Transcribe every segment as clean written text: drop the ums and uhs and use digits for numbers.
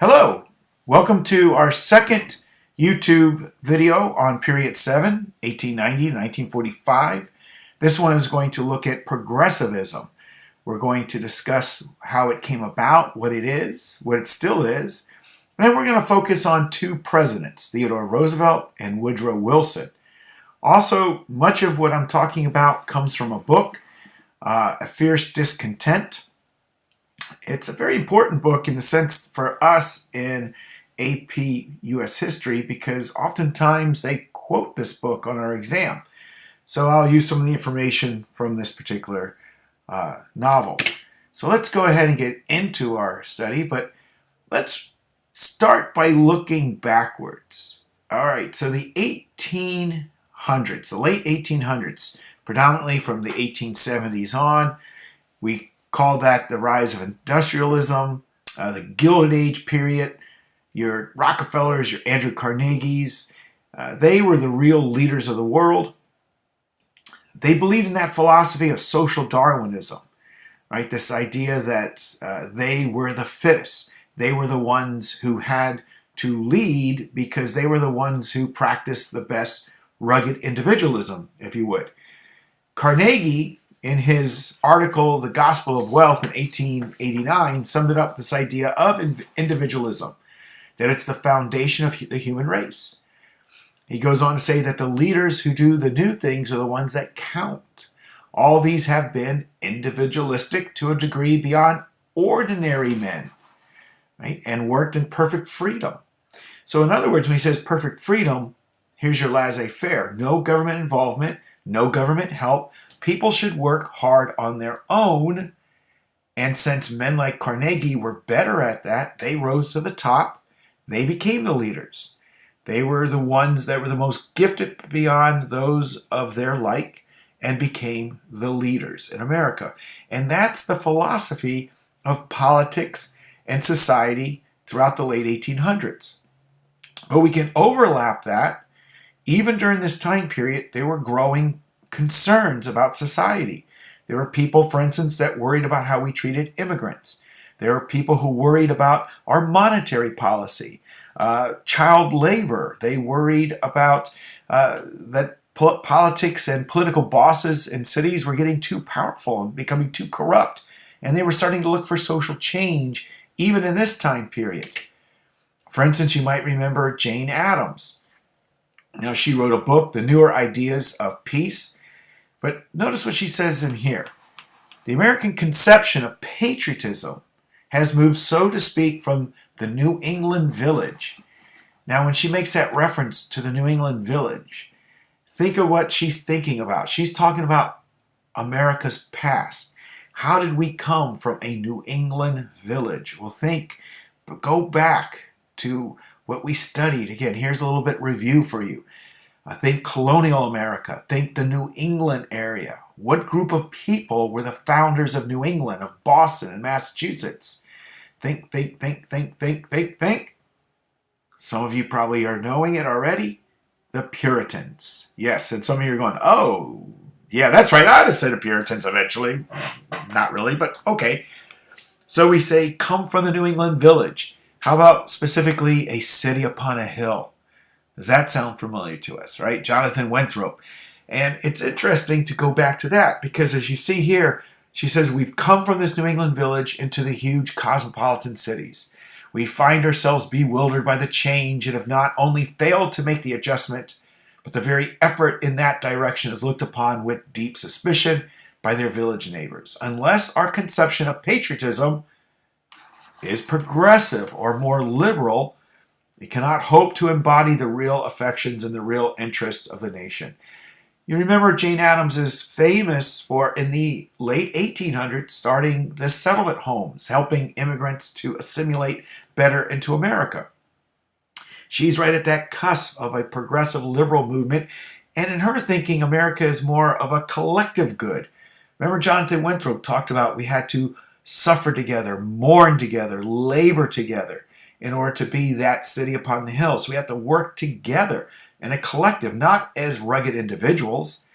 Hello, welcome to our second YouTube video on period 7, 1890 to 1945. This one is going to look at progressivism. We're going to discuss how it came about, what it is, what it still is, and we're going to focus on two presidents, Theodore Roosevelt and Woodrow Wilson. Also, much of what I'm talking about comes from a book, A Fierce Discontent. It's a very important book in the sense for us in AP US history because oftentimes they quote this book on our exam. So I'll use some of the information from this particular novel. So let's go ahead and get into our study, but let's start by looking backwards. All right, so the 1800s, the late 1800s, predominantly from the 1870s on, we call that the rise of industrialism, the Gilded Age period. Your Rockefellers, your Andrew Carnegies, they were the real leaders of the world. They believed in that philosophy of social Darwinism, right? This idea that they were the fittest. They were the ones who had to lead because they were the ones who practiced the best rugged individualism, if you would. Carnegie, in his article, The Gospel of Wealth in 1889, summed it up this idea of individualism, that it's the foundation of the human race. He goes on to say that the leaders who do the new things are the ones that count. All these have been individualistic to a degree beyond ordinary men, right? And worked in perfect freedom. So in other words, when he says perfect freedom, here's your laissez-faire. No government involvement, no government help. People should work hard on their own. And since men like Carnegie were better at that, they rose to the top. They became the leaders. They were the ones that were the most gifted beyond those of their like and became the leaders in America. And that's the philosophy of politics and society throughout the late 1800s. But we can overlap that. Even during this time period, there were growing concerns about society. There were people, for instance, that worried about how we treated immigrants. There were people who worried about our monetary policy, child labor. They worried about that politics and political bosses in cities were getting too powerful and becoming too corrupt. And they were starting to look for social change even in this time period. For instance, you might remember Jane Addams. Now, she wrote a book, The Newer Ideas of Peace. But notice what she says in here. The American conception of patriotism has moved, so to speak, from the New England village. Now, when she makes that reference to the New England village, think of what she's thinking about. She's talking about America's past. How did we come from a New England village? Well, go back to what we studied. Again, here's a little bit review for you. Think colonial America. Think the New England area. What group of people were the founders of New England, of Boston and Massachusetts? Think. Some of you probably are knowing it already. The Puritans. Yes, and some of you are going, oh, yeah, that's right. I'd have said the Puritans eventually. Not really, but okay. So we say, come from the New England village. How about specifically a city upon a hill? Does that sound familiar to us, right? Jonathan Winthrop. And it's interesting to go back to that because as you see here, she says we've come from this New England village into the huge cosmopolitan cities. We find ourselves bewildered by the change and have not only failed to make the adjustment, but the very effort in that direction is looked upon with deep suspicion by their village neighbors. Unless our conception of patriotism is progressive or more liberal, we cannot hope to embody the real affections and the real interests of the nation. You remember Jane Addams is famous for, in the late 1800s, starting the settlement homes, helping immigrants to assimilate better into America. She's right at that cusp of a progressive liberal movement, and in her thinking, America is more of a collective good. Remember Jonathan Winthrop talked about we had to suffer together, mourn together, labor together, in order to be that city upon the hill. So we have to work together in a collective, not as rugged individuals.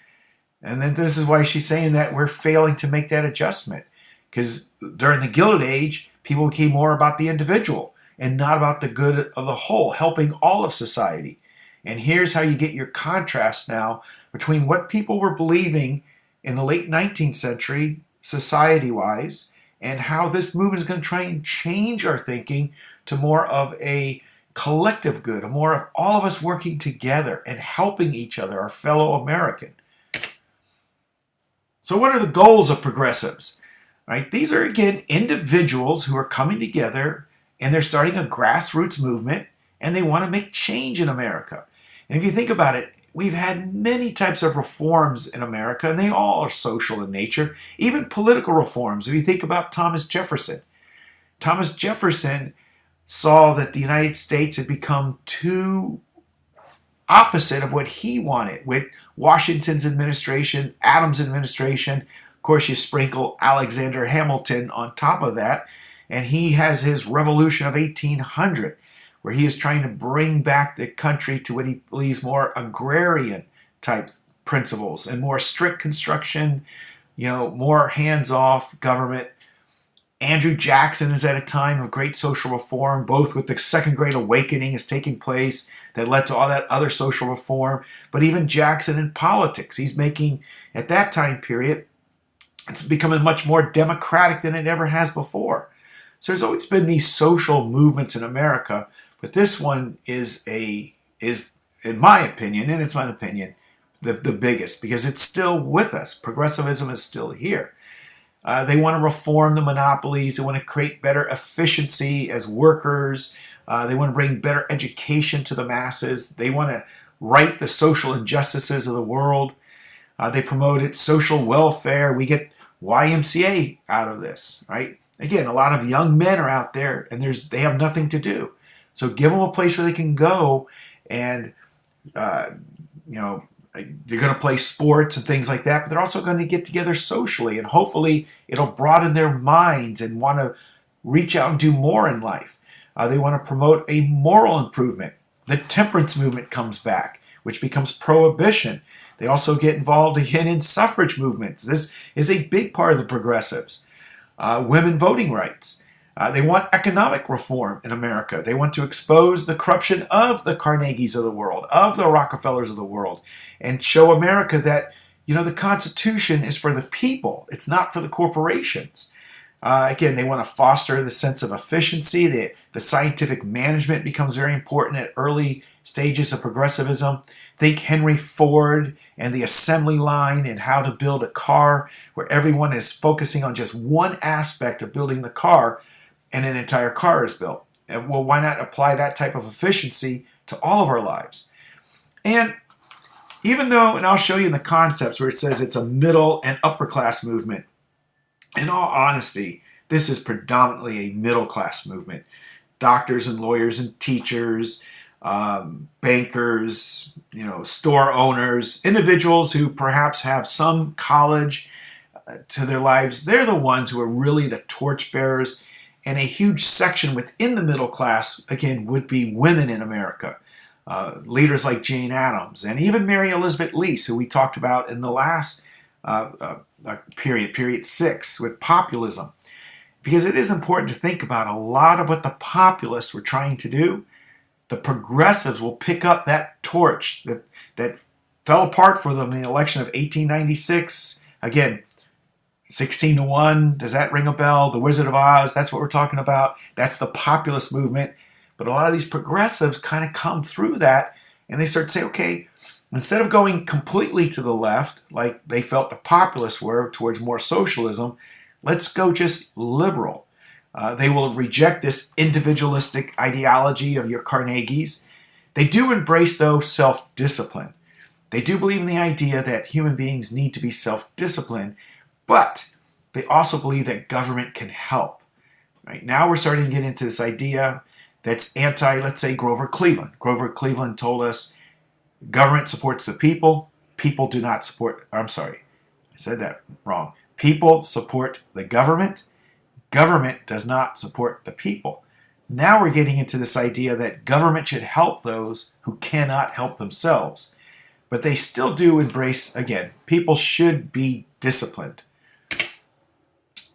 And then this is why she's saying that we're failing to make that adjustment. Because during the Gilded Age, people became more about the individual. and not about the good of the whole, helping all of society. And here's how you get your contrast now between what people were believing in the late 19th century, society-wise, and how this movement is going to try and change our thinking to more of a collective good, more of all of us working together and helping each other, our fellow American. So what are the goals of progressives? Right? These are, again, individuals who are coming together and they're starting a grassroots movement and they want to make change in America. And if you think about it, we've had many types of reforms in America, and they all are social in nature, even political reforms. If you think about Thomas Jefferson saw that the United States had become too opposite of what he wanted with Washington's administration, Adams' administration. Of course, you sprinkle Alexander Hamilton on top of that, and he has his Revolution of 1800, where he is trying to bring back the country to what he believes more agrarian type principles and more strict construction, more hands-off government. Andrew Jackson is at a time of great social reform, both with the Second Great Awakening is taking place that led to all that other social reform, but even Jackson in politics. He's making, at that time period, it's becoming much more democratic than it ever has before. So there's always been these social movements in America, but this one is in my opinion, and it's my opinion, the biggest, because it's still with us. Progressivism is still here. They want to reform the monopolies. They want to create better efficiency as workers. They want to bring better education to the masses. They want to right the social injustices of the world. They promoted social welfare. We get YMCA out of this, right? Again, a lot of young men are out there and they have nothing to do. So give them a place where they can go and, they're going to play sports and things like that, but they're also going to get together socially, and hopefully it'll broaden their minds and want to reach out and do more in life. They want to promote a moral improvement. The temperance movement comes back, which becomes prohibition. They also get involved again in suffrage movements. This is a big part of the progressives. Women voting rights. They want economic reform in America. They want to expose the corruption of the Carnegies of the world, of the Rockefellers of the world, and show America that, the Constitution is for the people. It's not for the corporations. Again, they want to foster the sense of efficiency. The scientific management becomes very important at early stages of progressivism. Think Henry Ford and the assembly line and how to build a car where everyone is focusing on just one aspect of building the car, and an entire car is built. Well, why not apply that type of efficiency to all of our lives? And even though, and I'll show you in the concepts where it says it's a middle and upper class movement, in all honesty, this is predominantly a middle class movement. Doctors and lawyers and teachers, bankers, store owners, individuals who perhaps have some college to their lives, they're the ones who are really the torchbearers. And a huge section within the middle class, again, would be women in America. Leaders like Jane Addams and even Mary Elizabeth Lease, who we talked about in the last period 6, with populism. Because it is important to think about a lot of what the populists were trying to do. The progressives will pick up that torch that fell apart for them in the election of 1896. Again, 16-1, does that ring a bell? The Wizard of Oz, that's what we're talking about. That's the populist movement. But a lot of these progressives kind of come through that, and they start to say, okay, instead of going completely to the left, like they felt the populists were, towards more socialism, let's go just liberal. They will reject this individualistic ideology of your Carnegies. They do embrace, though, self-discipline. They do believe in the idea that human beings need to be self-disciplined, but they also believe that government can help. Right? Now we're starting to get into this idea that's anti, let's say, Grover Cleveland. Grover Cleveland told us government supports the people. People do not support, I'm sorry, I said that wrong. People support the government. Government does not support the people. Now we're getting into this idea that government should help those who cannot help themselves. But they still do embrace, again, people should be disciplined.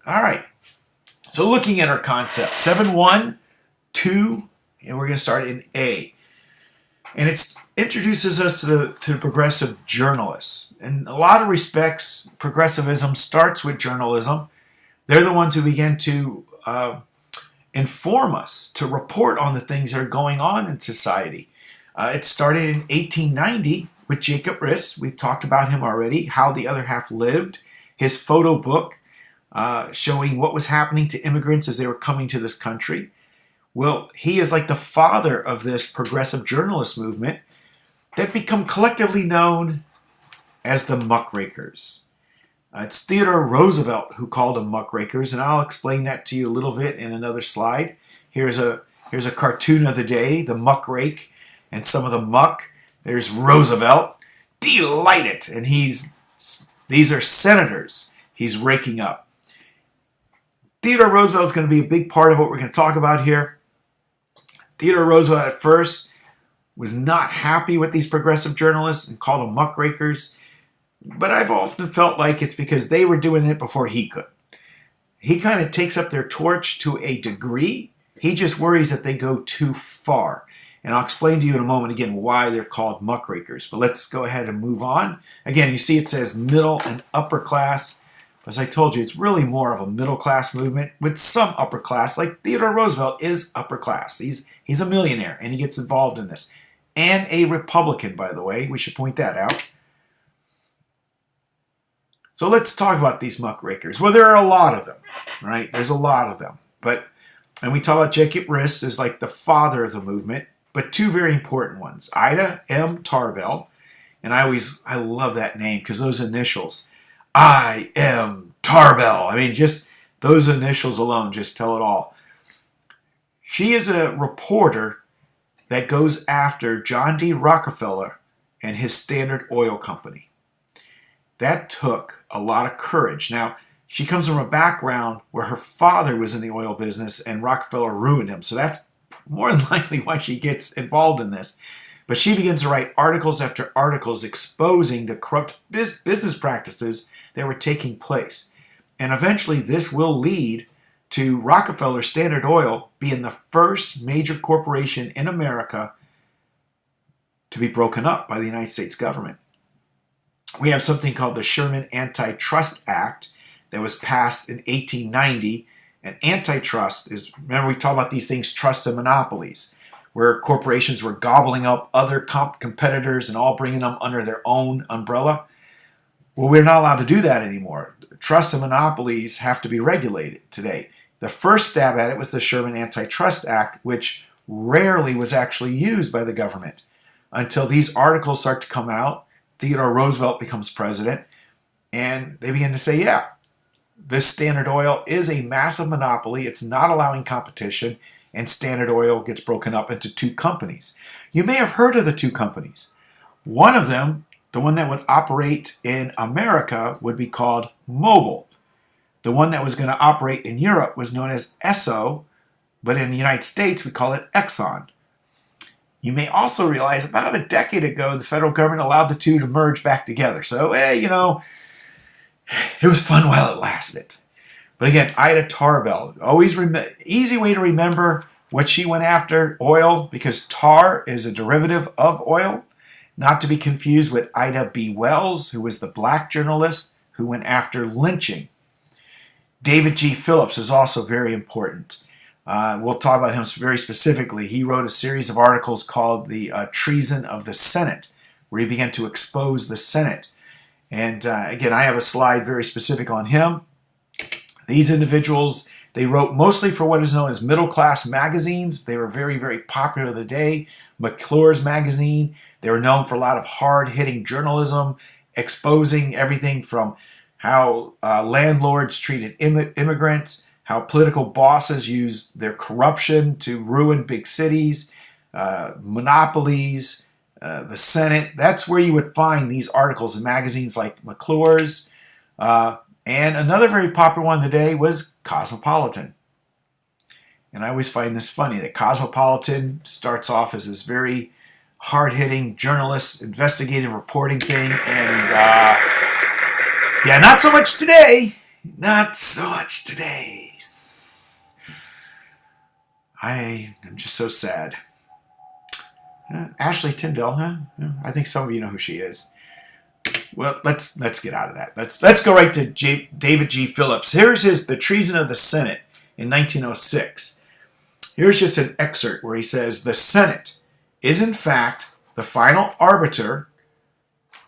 All right, so looking at our concept, 7-1, 2, and we're going to start in A. And it introduces us to the progressive journalists. In a lot of respects, progressivism starts with journalism. They're the ones who begin to inform us, to report on the things that are going on in society. It started in 1890 with Jacob Riis. We've talked about him already, How the Other Half Lived, his photo book showing what was happening to immigrants as they were coming to this country. Well, he is like the father of this progressive journalist movement that become collectively known as the Muckrakers. It's Theodore Roosevelt who called them Muckrakers, and I'll explain that to you a little bit in another slide. Here's a cartoon of the day, the muckrake and some of the muck. There's Roosevelt, delighted, and these are senators he's raking up. Theodore Roosevelt is going to be a big part of what we're going to talk about here. Theodore Roosevelt at first was not happy with these progressive journalists and called them muckrakers, but I've often felt like it's because they were doing it before he could. He kind of takes up their torch to a degree. He just worries that they go too far. And I'll explain to you in a moment again why they're called muckrakers. But let's go ahead and move on. Again, you see it says middle and upper class. As I told you, it's really more of a middle class movement with some upper class. Like Theodore Roosevelt is upper class. He's a millionaire and he gets involved in this. And a Republican, by the way. We should point that out. So let's talk about these muckrakers. Well, there are a lot of them, right? There's a lot of them. And we talk about Jacob Riis as like the father of the movement. But two very important ones. Ida M. Tarbell. And I love that name because those initials. I am Tarbell. I mean, just those initials alone just tell it all. She is a reporter that goes after John D. Rockefeller and his Standard Oil Company. That took a lot of courage. Now, she comes from a background where her father was in the oil business and Rockefeller ruined him. So that's more than likely why she gets involved in this. But she begins to write articles after articles exposing the corrupt business practices that were taking place. And eventually this will lead to Rockefeller Standard Oil being the first major corporation in America to be broken up by the United States government. We have something called the Sherman Antitrust Act that was passed in 1890. And antitrust is, remember we talk about these things, trusts and monopolies, where corporations were gobbling up other competitors and all bringing them under their own umbrella. Well, we're not allowed to do that anymore. Trusts and monopolies have to be regulated today. The first stab at it was the Sherman Antitrust Act, which rarely was actually used by the government until these articles start to come out. Theodore Roosevelt becomes president, and they begin to say, yeah, this Standard Oil is a massive monopoly. It's not allowing competition, and Standard Oil gets broken up into two companies. You may have heard of the two companies. One of them, the one that would operate in America, would be called Mobil. The one that was going to operate in Europe was known as Esso, but in the United States we call it Exxon. You may also realize about a decade ago the federal government allowed the two to merge back together. So, it was fun while it lasted. But again, Ida Tarbell, always easy way to remember what she went after, oil, because tar is a derivative of oil, not to be confused with Ida B. Wells, who was the black journalist who went after lynching. David G. Phillips is also very important. We'll talk about him very specifically. He wrote a series of articles called The Treason of the Senate, where he began to expose the Senate. And again, I have a slide very specific on him. These individuals, they wrote mostly for what is known as middle-class magazines. They were very, very popular of the day. McClure's magazine. They were known for a lot of hard-hitting journalism, exposing everything from how landlords treated immigrants, how political bosses used their corruption to ruin big cities, monopolies, the Senate. That's where you would find these articles in magazines like McClure's. And another very popular one today was Cosmopolitan. And I always find this funny that Cosmopolitan starts off as this very hard-hitting journalist, investigative reporting thing. And not so much today. Not so much today. I am just so sad. Ashley Tyndall, huh? I think some of you know who she is. Well, let's get out of that. Let's go right to David G. Phillips. Here's The Treason of the Senate in 1906. Here's just an excerpt where he says, the Senate is in fact the final arbiter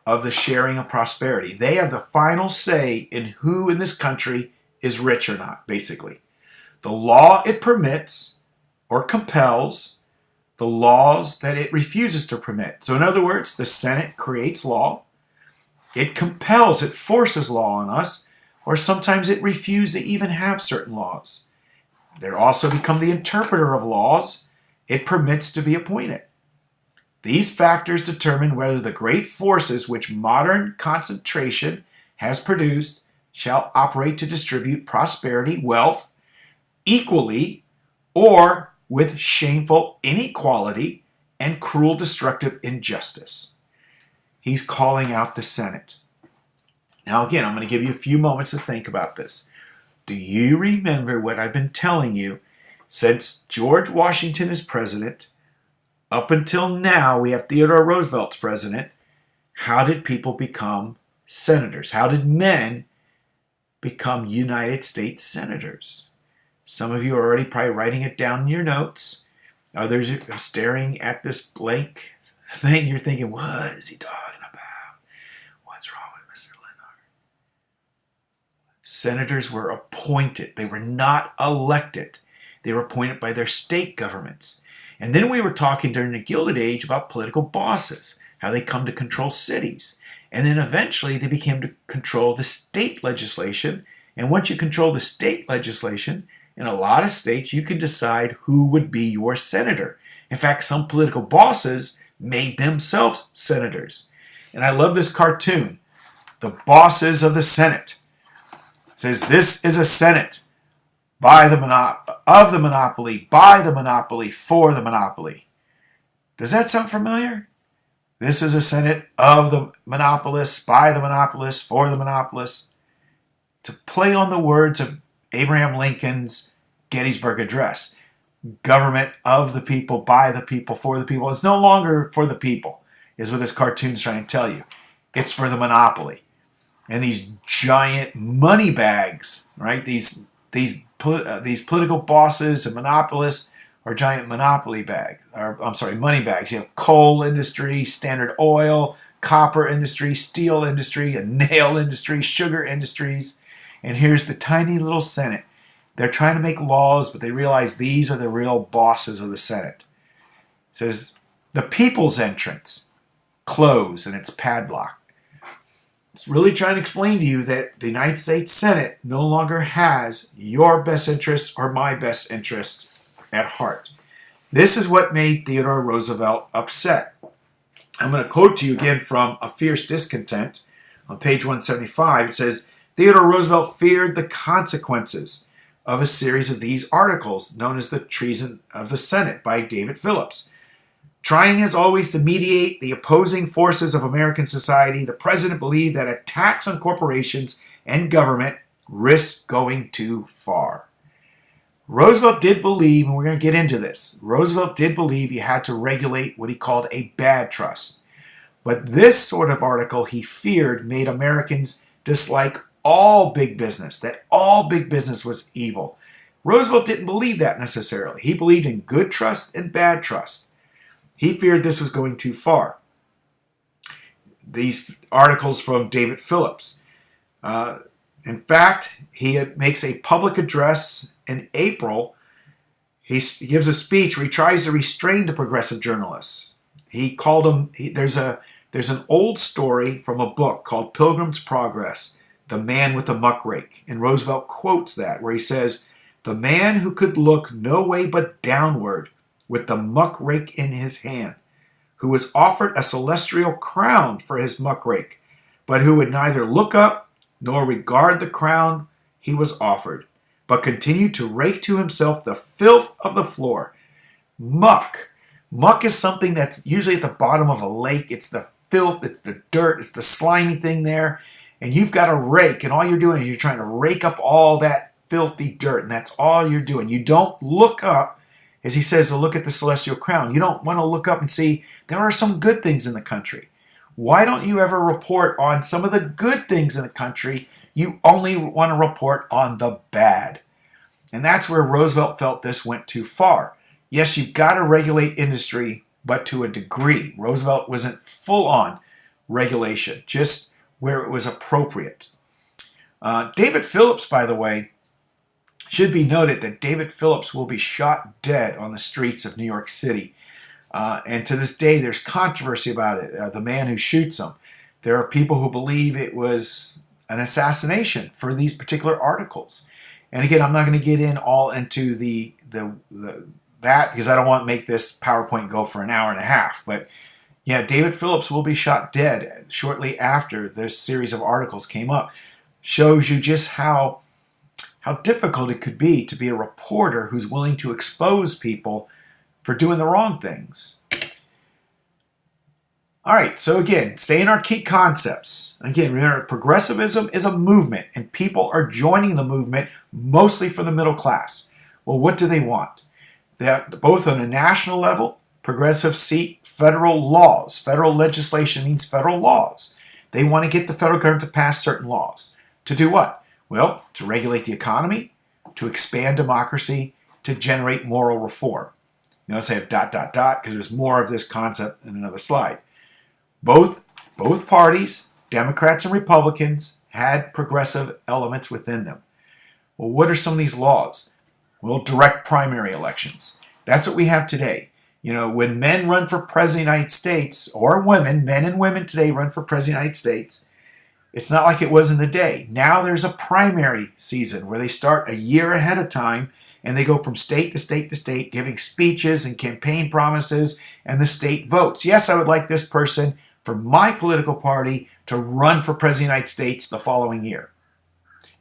of the sharing of prosperity. They have the final say in who in this country is rich or not, basically. The law it permits or compels, the laws that it refuses to permit. So in other words, the Senate creates law, it compels, it forces law on us, or sometimes it refuses to even have certain laws. They also become the interpreter of laws it permits to be appointed. These factors determine whether the great forces which modern concentration has produced shall operate to distribute prosperity, wealth, equally, or with shameful inequality and cruel destructive injustice. He's calling out the Senate. Now again, I'm going to give you a few moments to think about this. Do you remember what I've been telling you since George Washington is president? Up until now, we have Theodore Roosevelt's president. How did people become senators? How did men become United States senators? Some of you are already probably writing it down in your notes. Others are staring at this blank thing. You're thinking, what is he talking about? What's wrong with Mr. Leonard? Senators were appointed. They were not elected. They were appointed by their state governments. And then we were talking during the Gilded Age about political bosses, how they come to control cities. And then eventually they became to control the state legislation. And once you control the state legislation, in a lot of states, you can decide who would be your senator. In fact, some political bosses made themselves senators. And I love this cartoon, The Bosses of the Senate. It says, this is a Senate by the of the monopoly, by the monopoly, for the monopoly. Does that sound familiar? This is a Senate of the monopolists, by the monopolists, for the monopolists. To play on the words of Abraham Lincoln's Gettysburg Address. Government of the people, by the people, for the people. It's no longer for the people, is what this cartoon's trying to tell you. It's for the monopoly. And these giant money bags, right? These political bosses and monopolists are giant money bags. You have coal industry, Standard Oil, copper industry, steel industry, a nail industry, sugar industries. And here's the tiny little Senate. They're trying to make laws, but they realize these are the real bosses of the Senate. It says, the people's entrance, closed and it's padlocked. It's really trying to explain to you that the United States Senate no longer has your best interest or my best interest at heart. This is what made Theodore Roosevelt upset. I'm going to quote to you again from A Fierce Discontent on page 175. It says, Theodore Roosevelt feared the consequences of a series of these articles known as The Treason of the Senate by David Phillips. Trying as always to mediate the opposing forces of American society, the president believed that attacks on corporations and government risked going too far. Roosevelt did believe, and we're going to get into this, Roosevelt did believe you had to regulate what he called a bad trust. But this sort of article he feared made Americans dislike all big business, that all big business was evil. Roosevelt didn't believe that necessarily. He believed in good trust and bad trust. He feared this was going too far. These articles from David Phillips. In fact, he makes a public address in April. He gives a speech where he tries to restrain the progressive journalists. He called them, there's an old story from a book called Pilgrim's Progress, The Man with the Muckrake. And Roosevelt quotes that, where he says, the man who could look no way but downward with the muckrake in his hand, who was offered a celestial crown for his muckrake, but who would neither look up nor regard the crown he was offered, but continued to rake to himself the filth of the floor. Muck. Muck is something that's usually at the bottom of a lake. It's the filth, it's the dirt, it's the slimy thing there. And you've got a rake, and all you're doing is you're trying to rake up all that filthy dirt, and that's all you're doing. You don't look up. is he says to look at the celestial crown. You don't want to look up and see there are some good things in the country. Why don't you ever report on some of the good things in the country? You only want to report on the bad. And that's where Roosevelt felt this went too far. Yes, you've got to regulate industry, but to a degree. Roosevelt wasn't full on regulation, just where it was appropriate. David Phillips, by the way, should be noted that David Phillips will be shot dead on the streets of New York City. And to this day, there's controversy about it. The man who shoots him. There are people who believe it was an assassination for these particular articles. And again, I'm not going to get in all into that because I don't want to make this PowerPoint go for an hour and a half. But yeah, David Phillips will be shot dead shortly after this series of articles came up. Shows you just how difficult it could be to be a reporter who's willing to expose people for doing the wrong things. All right, so again, stay in our key concepts. Again, remember, progressivism is a movement, and people are joining the movement mostly for the middle class. Well, what do they want? That both on a national level, progressives seek federal laws. Federal legislation means federal laws. They want to get the federal government to pass certain laws. To do what? Well, to regulate the economy, to expand democracy, to generate moral reform. Notice I have ... because there's more of this concept in another slide. Both parties, Democrats and Republicans, had progressive elements within them. Well, what are some of these laws? Well, direct primary elections. That's what we have today. You know, when men run for president of the United States, or women, men and women today run for president of the United States, it's not like it was in the day. Now there's a primary season where they start a year ahead of time and they go from state to state to state giving speeches and campaign promises, and the state votes. Yes, I would like this person for my political party to run for president of the United States the following year.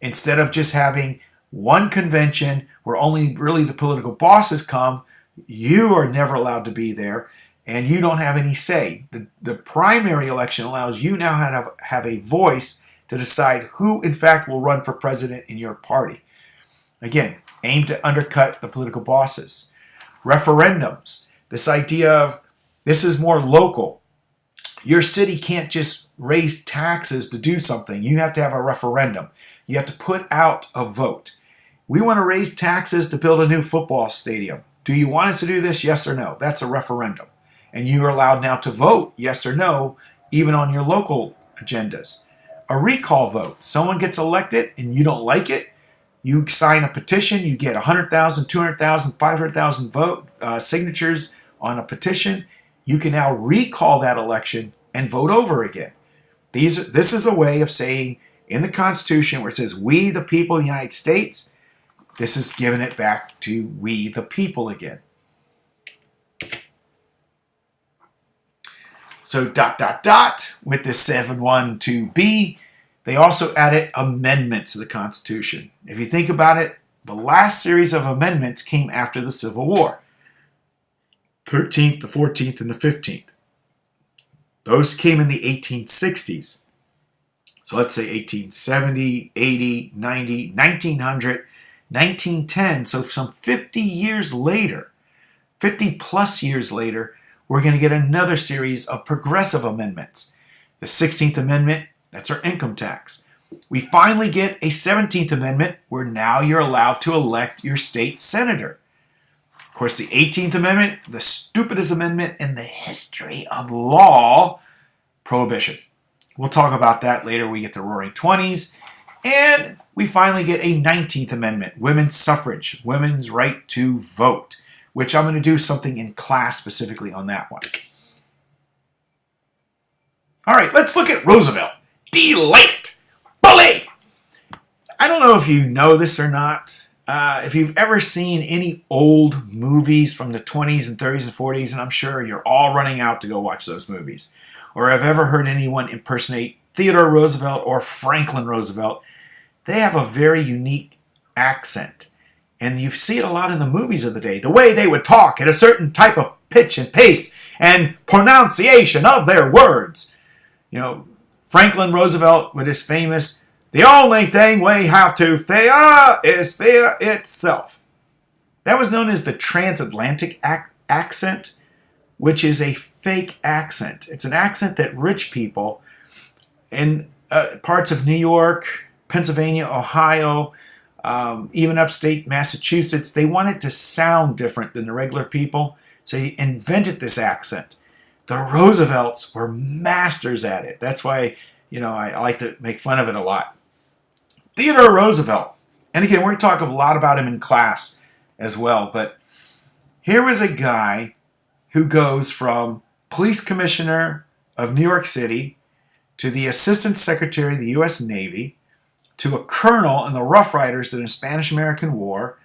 Instead of just having one convention where only really the political bosses come, you are never allowed to be there, and you don't have any say. The primary election allows you now to have a voice to decide who, in fact, will run for president in your party. Again, aimed to undercut the political bosses. Referendums. This idea of this is more local. Your city can't just raise taxes to do something. You have to have a referendum. You have to put out a vote. We want to raise taxes to build a new football stadium. Do you want us to do this? Yes or no? That's a referendum. And you are allowed now to vote yes or no, even on your local agendas. A recall vote. Someone gets elected and you don't like it. You sign a petition. You get 100,000, 200,000, 500,000 signatures on a petition. You can now recall that election and vote over again. This is a way of saying in the Constitution where it says, we the people of the United States, this is giving it back to we the people again. So ... with this 712B, they also added amendments to the Constitution. If you think about it, the last series of amendments came after the Civil War. 13th, the 14th, and the 15th. Those came in the 1860s. So let's say 1870, 80, 90, 1900, 1910. So some 50 years later, 50 plus years later, we're going to get another series of progressive amendments. The 16th Amendment, that's our income tax. We finally get a 17th Amendment where now you're allowed to elect your state senator. Of course, the 18th Amendment, the stupidest amendment in the history of law, prohibition. We'll talk about that later when we get to Roaring Twenties. And we finally get a 19th Amendment, women's suffrage, women's right to vote, which I'm going to do something in class specifically on that one. All right, let's look at Roosevelt. Delate! Bully! I don't know if you know this or not. If you've ever seen any old movies from the 20s and 30s and 40s, and I'm sure you're all running out to go watch those movies, or have ever heard anyone impersonate Theodore Roosevelt or Franklin Roosevelt, they have a very unique accent. And you see it a lot in the movies of the day. The way they would talk at a certain type of pitch and pace and pronunciation of their words. You know, Franklin Roosevelt with his famous, the only thing we have to fear is fear itself. That was known as the transatlantic accent, which is a fake accent. It's an accent that rich people in parts of New York, Pennsylvania, Ohio, even upstate Massachusetts, they wanted to sound different than the regular people, so he invented this accent. The Roosevelts were masters at it. That's why, I like to make fun of it a lot. Theodore Roosevelt, and again, we're going to talk a lot about him in class as well, but here was a guy who goes from police commissioner of New York City to the assistant secretary of the U.S. Navy, to a colonel in the Rough Riders in the Spanish-American War,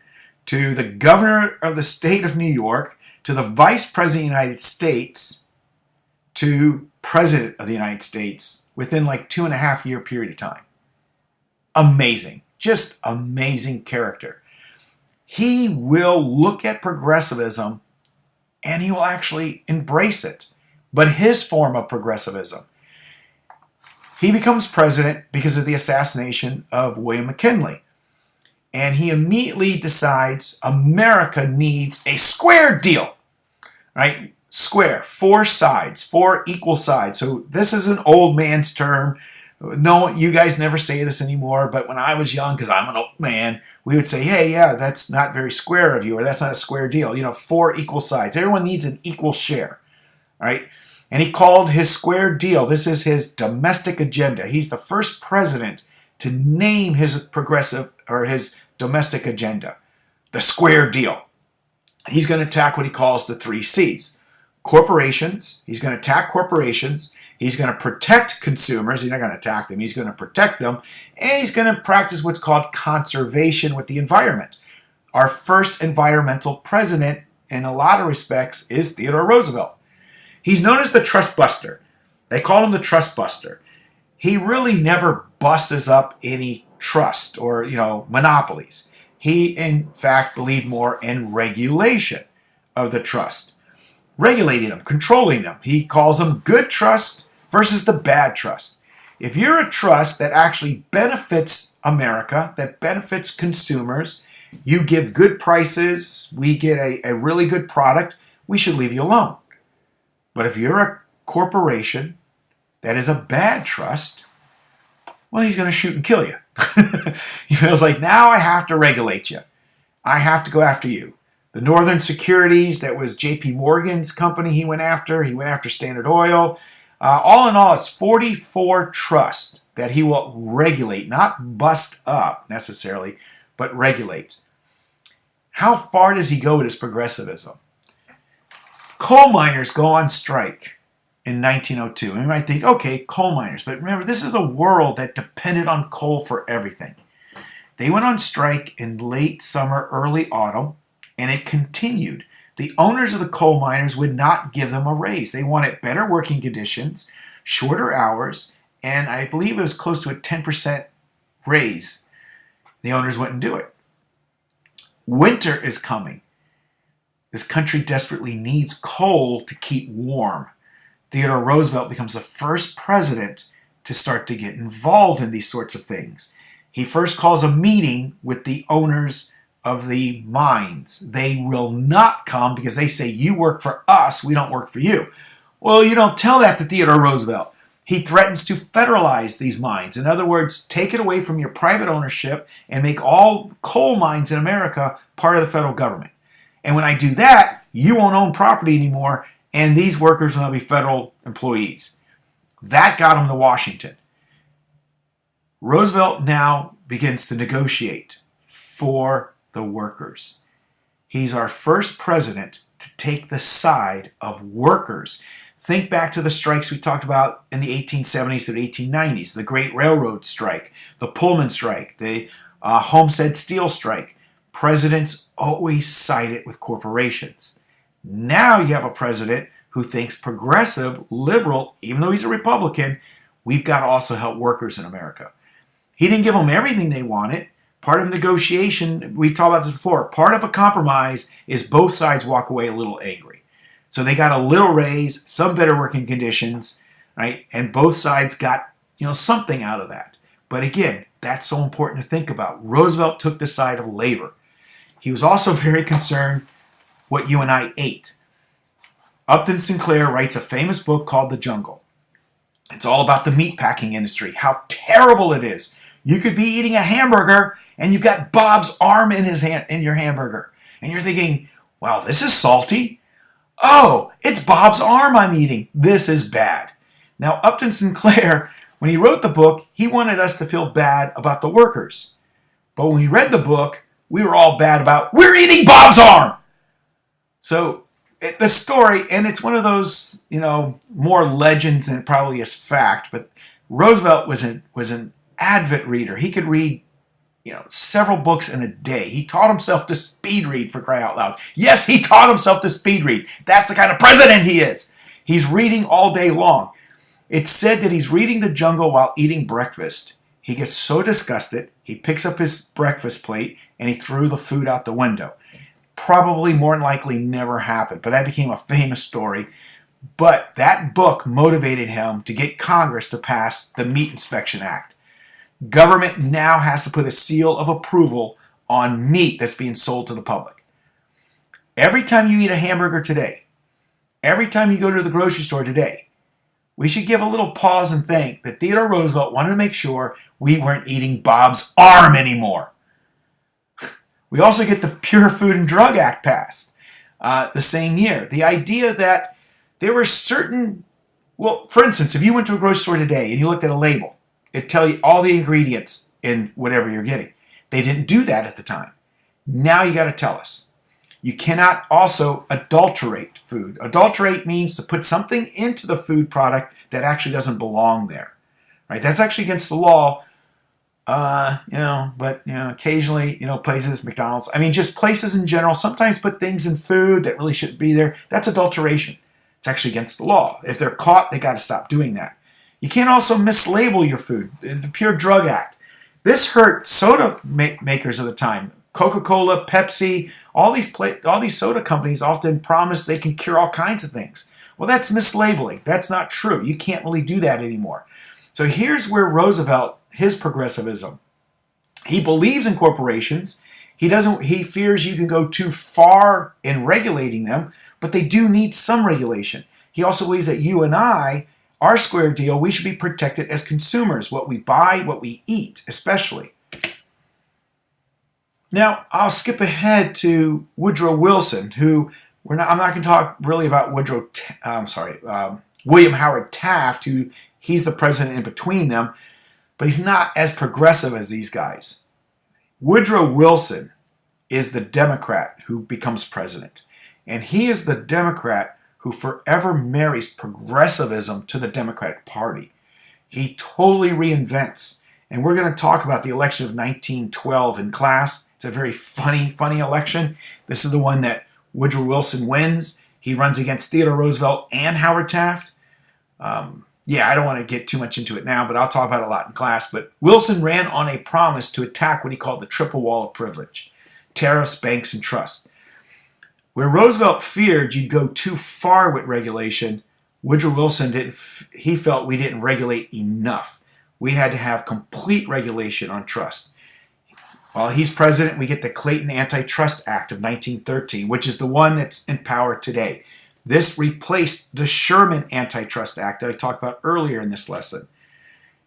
to the governor of the state of New York, to the vice president of the United States, to president of the United States within like 2.5 year period of time. Amazing. Just amazing character. He will look at progressivism and he will actually embrace it. But his form of progressivism. He becomes president because of the assassination of William McKinley. And he immediately decides America needs a square deal. Right? Square. 4 sides. 4 equal sides. So this is an old man's term. No, you guys never say this anymore, but when I was young, because I'm an old man, we would say, hey, yeah, that's not very square of you, or that's not a square deal. 4 equal sides. Everyone needs an equal share. Right? And he called his square deal, this is his domestic agenda. He's the first president to name his progressive or his domestic agenda, the square deal. He's going to attack what he calls the 3 C's. Corporations, he's going to attack corporations. He's going to protect consumers. He's not going to attack them. He's going to protect them. And he's going to practice what's called conservation with the environment. Our first environmental president, in a lot of respects, is Theodore Roosevelt. He's known as the Trust Buster. They call him the Trust Buster. He really never busts up any trust or, monopolies. He, in fact, believed more in regulation of the trust. Regulating them, controlling them. He calls them good trust versus the bad trust. If you're a trust that actually benefits America, that benefits consumers, you give good prices, we get a really good product, we should leave you alone. But if you're a corporation that is a bad trust, well, he's going to shoot and kill you. He feels like, now I have to regulate you. I have to go after you. The Northern Securities, that was J.P. Morgan's company he went after. He went after Standard Oil. All in all, it's 44 trusts that he will regulate, not bust up necessarily, but regulate. How far does he go with his progressivism? Coal miners go on strike in 1902. And you might think, okay, coal miners. But remember, this is a world that depended on coal for everything. They went on strike in late summer, early autumn, and it continued. The owners of the coal miners would not give them a raise. They wanted better working conditions, shorter hours, and I believe it was close to a 10% raise. The owners wouldn't do it. Winter is coming. This country desperately needs coal to keep warm. Theodore Roosevelt becomes the first president to start to get involved in these sorts of things. He first calls a meeting with the owners of the mines. They will not come because they say, you work for us, we don't work for you. Well, you don't tell that to Theodore Roosevelt. He threatens to federalize these mines. In other words, take it away from your private ownership and make all coal mines in America part of the federal government. And when I do that, you won't own property anymore, and these workers will be federal employees. That got him to Washington. Roosevelt now begins to negotiate for the workers. He's our first president to take the side of workers. Think back to the strikes we talked about in the 1870s to the 1890s, the Great Railroad Strike, the Pullman Strike, the Homestead Steel Strike. Presidents always side it with corporations. Now you have a president who thinks progressive, liberal, even though he's a Republican, we've got to also help workers in America. He didn't give them everything they wanted. Part of negotiation, we talked about this before, part of a compromise is both sides walk away a little angry. So they got a little raise, some better working conditions, right? And both sides got, something out of that. But again, that's so important to think about. Roosevelt took the side of labor. he was also very concerned what you and I ate. Upton Sinclair writes a famous book called The Jungle. It's all about the meatpacking industry, how terrible it is. You could be eating a hamburger and you've got Bob's arm in his hand in your hamburger. And you're thinking, wow, this is salty. Oh, it's Bob's arm I'm eating. This is bad. Now, Upton Sinclair, when he wrote the book, he wanted us to feel bad about the workers. But when we read the book, we were all bad about, we're eating Bob's arm. So the story, and it's one of those, more legends than it probably is fact, but Roosevelt was an avid reader. He could read, several books in a day. He taught himself to speed read, for crying out loud. Yes, he taught himself to speed read. That's the kind of president he is. He's reading all day long. It's said that he's reading The Jungle while eating breakfast. He gets so disgusted, he picks up his breakfast plate and he threw the food out the window. Probably more than likely never happened, but that became a famous story. But that book motivated him to get Congress to pass the Meat Inspection Act. Government now has to put a seal of approval on meat that's being sold to the public. Every time you eat a hamburger today, every time you go to the grocery store today, we should give a little pause and think that Theodore Roosevelt wanted to make sure we weren't eating Bob's arm anymore. We also get the Pure Food and Drug Act passed the same year. The idea that there were certain, for instance, if you went to a grocery store today and you looked at a label, it'd tell you all the ingredients in whatever you're getting. They didn't do that at the time. Now you got to tell us. You cannot also adulterate food. Adulterate means to put something into the food product that actually doesn't belong there. Right? That's actually against the law. But occasionally, places, McDonald's, just places in general, sometimes put things in food that really shouldn't be there. That's adulteration. It's actually against the law. If they're caught, they got to stop doing that. You can't also mislabel your food. The Pure Drug Act. This hurt soda makers of the time. Coca-Cola, Pepsi, all these soda companies often promise they can cure all kinds of things. Well, that's mislabeling. That's not true. You can't really do that anymore. So here's where Roosevelt, his progressivism, he believes in corporations. He fears you can go too far in regulating them, but they do need some regulation. He also believes that you and I, our square deal, we should be protected as consumers, what we buy, what we eat, especially. Now, I'll skip ahead to Woodrow Wilson, who I'm not going to talk really about William Howard Taft, who he's the president in between them, but he's not as progressive as these guys. Woodrow Wilson is the Democrat who becomes president, and he is the Democrat who forever marries progressivism to the Democratic Party. He totally reinvents, and we're going to talk about the election of 1912 in class. It's a very funny election. This is the one that Woodrow Wilson wins. He runs against Theodore Roosevelt and Howard Taft. I don't want to get too much into it now, but I'll talk about it a lot in class. But Wilson ran on a promise to attack what he called the triple wall of privilege: tariffs, banks, and trusts. Where Roosevelt feared you'd go too far with regulation, Woodrow Wilson he felt we didn't regulate enough. We had to have complete regulation on trust. While he's president, we get the Clayton Antitrust Act of 1913, which is the one that's in power today. This replaced the Sherman Antitrust Act that I talked about earlier in this lesson.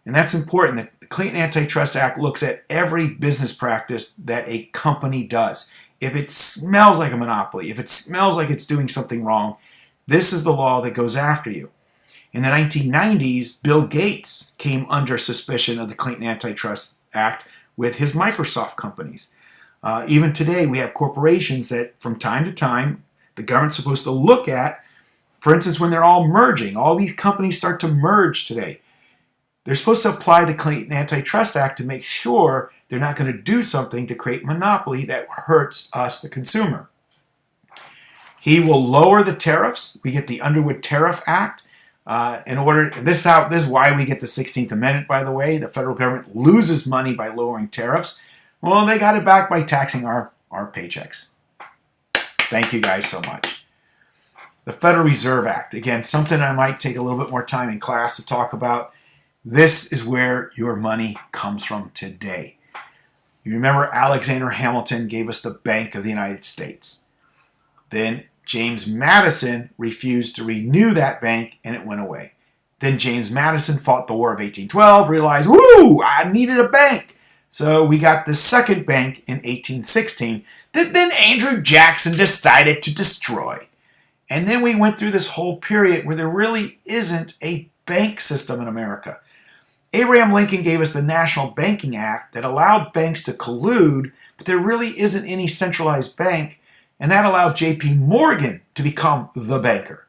And that's important. The Clayton Antitrust Act looks at every business practice that a company does. If it smells like a monopoly, if it smells like it's doing something wrong, this is the law that goes after you. In the 1990s, Bill Gates came under suspicion of the Clayton Antitrust Act with his Microsoft companies. Even today, we have corporations that from time to time, the government's supposed to look at, for instance, when they're all merging. All these companies start to merge today. They're supposed to apply the Clayton Antitrust Act to make sure they're not going to do something to create monopoly that hurts us, the consumer. He will lower the tariffs. We get the Underwood Tariff Act. This is why we get the 16th Amendment, by the way. The federal government loses money by lowering tariffs. Well, they got it back by taxing our paychecks. Thank you guys so much. The Federal Reserve Act, again, something I might take a little bit more time in class to talk about. This is where your money comes from today. You remember Alexander Hamilton gave us the Bank of the United States. Then James Madison refused to renew that bank and it went away. Then James Madison fought the War of 1812, realized, woo, I needed a bank. So we got the second bank in 1816 that then Andrew Jackson decided to destroy. And then we went through this whole period where there really isn't a bank system in America. Abraham Lincoln gave us the National Banking Act that allowed banks to collude, but there really isn't any centralized bank, and that allowed J.P. Morgan to become the banker.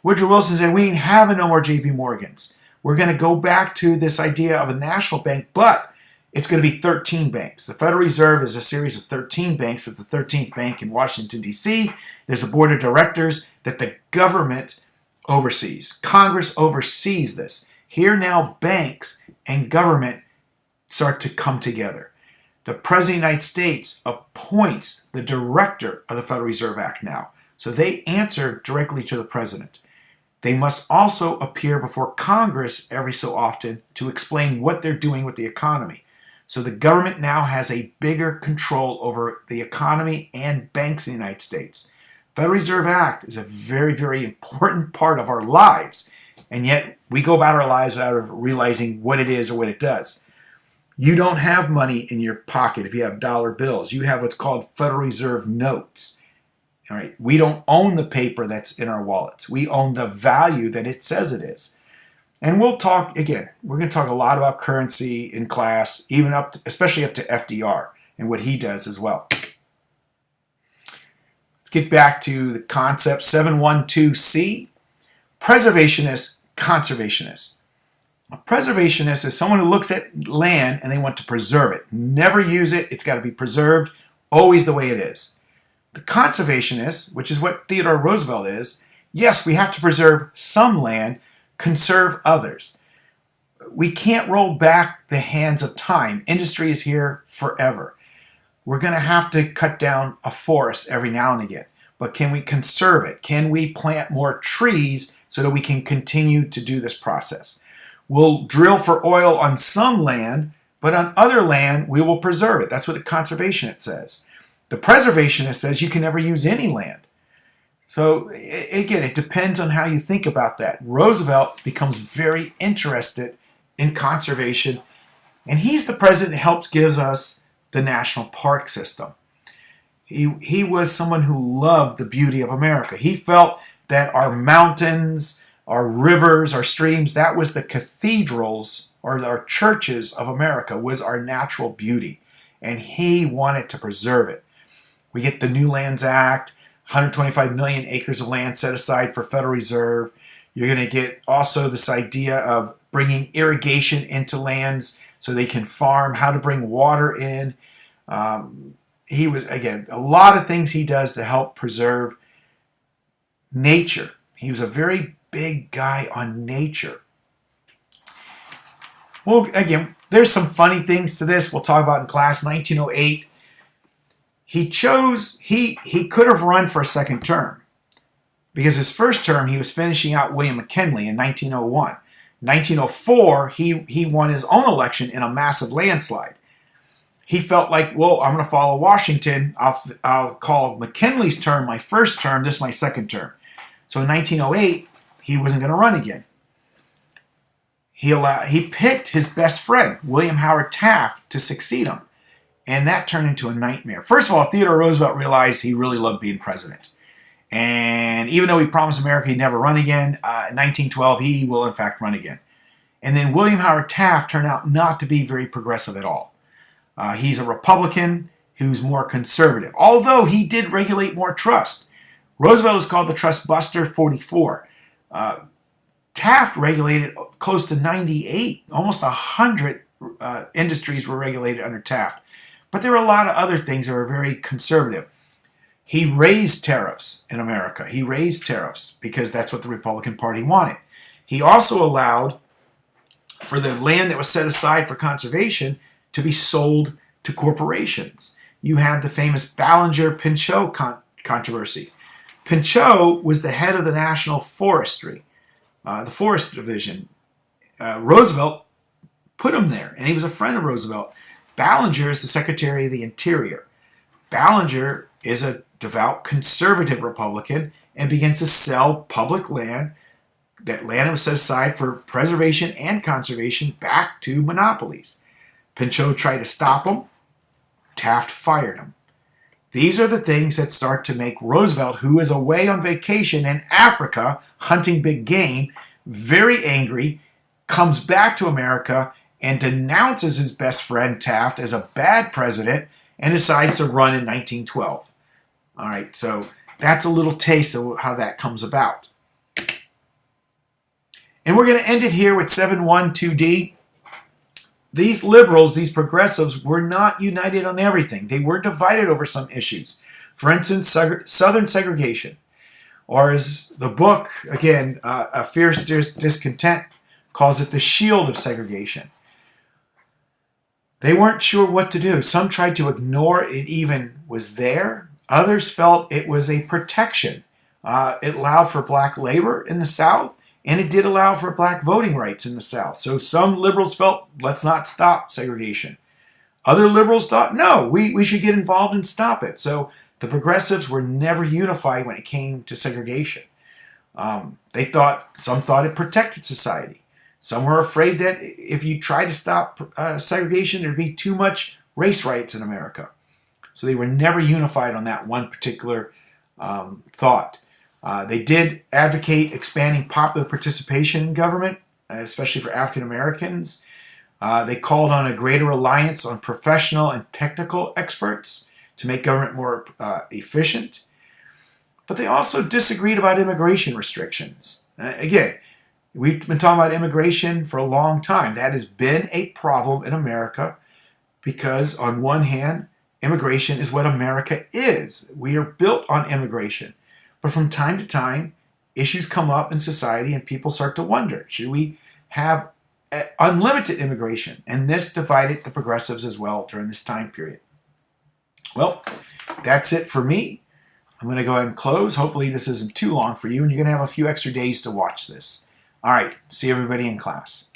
Woodrow Wilson said, we ain't having no more J.P. Morgans. We're going to go back to this idea of a national bank, but it's going to be 13 banks. The Federal Reserve is a series of 13 banks, with the 13th bank in Washington, D.C. There's a board of directors that the government oversees. Congress oversees this. Here now banks and government start to come together. The President of the United States appoints the director of the Federal Reserve Act now. So they answer directly to the president. They must also appear before Congress every so often to explain what they're doing with the economy. So the government now has a bigger control over the economy and banks in the United States. Federal Reserve Act is a very, very important part of our lives, and yet we go about our lives without realizing what it is or what it does. You don't have money in your pocket if you have dollar bills. You have what's called Federal Reserve notes. All right. We don't own the paper that's in our wallets. We own the value that it says it is. And we'll talk, again, we're going to talk a lot about currency in class, even especially up to FDR and what he does as well. Get back to the concept 712C, preservationist, conservationist. A preservationist is someone who looks at land and they want to preserve it. Never use it. It's got to be preserved, always the way it is. The conservationist, which is what Theodore Roosevelt is, yes, we have to preserve some land, conserve others. We can't roll back the hands of time. Industry is here forever. We're going to have to cut down a forest every now and again. But can we conserve it? Can we plant more trees so that we can continue to do this process? We'll drill for oil on some land, but on other land, we will preserve it. That's what the conservationist says. The preservationist says you can never use any land. So again, it depends on how you think about that. Roosevelt becomes very interested in conservation, and he's the president that helps gives us the national park system. He was someone who loved the beauty of America. He felt that our mountains, our rivers, our streams, that was the cathedrals or our churches of America, was our natural beauty. And he wanted to preserve it. We get the New Lands Act, 125 million acres of land set aside for Federal Reserve. You're going to get also this idea of bringing irrigation into lands so they can farm, how to bring water in. He was, again, a lot of things he does to help preserve nature. He was a very big guy on nature. Well, again, there's some funny things to this we'll talk about in class. 1908, he could have run for a second term because his first term he was finishing out William McKinley in 1901. 1904, he won his own election in a massive landslide. He felt like, well, I'm going to follow Washington. I'll call McKinley's term my first term. This is my second term. So in 1908, he wasn't going to run again. He picked his best friend, William Howard Taft, to succeed him. And that turned into a nightmare. First of all, Theodore Roosevelt realized he really loved being president. And even though he promised America he'd never run again, in 1912, he will in fact run again. And then William Howard Taft turned out not to be very progressive at all. He's a Republican who's more conservative, although he did regulate more trust. Roosevelt was called the Trust Buster 44. Taft regulated close to 98, almost 100 industries were regulated under Taft. But there were a lot of other things that were very conservative. He raised tariffs in America. He raised tariffs because that's what the Republican Party wanted. He also allowed for the land that was set aside for conservation to be sold to corporations. You have the famous Ballinger-Pinchot controversy. Pinchot was the head of the National Forestry, the Forest Division. Roosevelt put him there, and he was a friend of Roosevelt. Ballinger is the Secretary of the Interior. Ballinger is a devout conservative Republican and begins to sell public land. That land was set aside for preservation and conservation back to monopolies. Pinchot tried to stop him. Taft fired him. These are the things that start to make Roosevelt, who is away on vacation in Africa hunting big game, very angry, comes back to America and denounces his best friend Taft as a bad president and decides to run in 1912. All right, so that's a little taste of how that comes about. And we're going to end it here with 712D. These liberals, these progressives, were not united on everything. They were divided over some issues. For instance, Southern segregation. Or as the book, again, A Fierce Discontent, calls it the shield of segregation. They weren't sure what to do. Some tried to ignore it even was there. Others felt it was a protection. It allowed for black labor in the South, and it did allow for black voting rights in the South. So some liberals felt, let's not stop segregation. Other liberals thought, no, we should get involved and stop it. So the progressives were never unified when it came to segregation. Some thought it protected society. Some were afraid that if you tried to stop segregation, there'd be too much race rights in America. So they were never unified on that one particular thought. They did advocate expanding popular participation in government, especially for African Americans. They called on a greater reliance on professional and technical experts to make government more efficient. But they also disagreed about immigration restrictions. Again, we've been talking about immigration for a long time. That has been a problem in America because, on one hand, immigration is what America is. We are built on immigration. But from time to time, issues come up in society and people start to wonder, should we have unlimited immigration? And this divided the progressives as well during this time period. Well, that's it for me. I'm going to go ahead and close. Hopefully this isn't too long for you, and you're going to have a few extra days to watch this. All right, see everybody in class.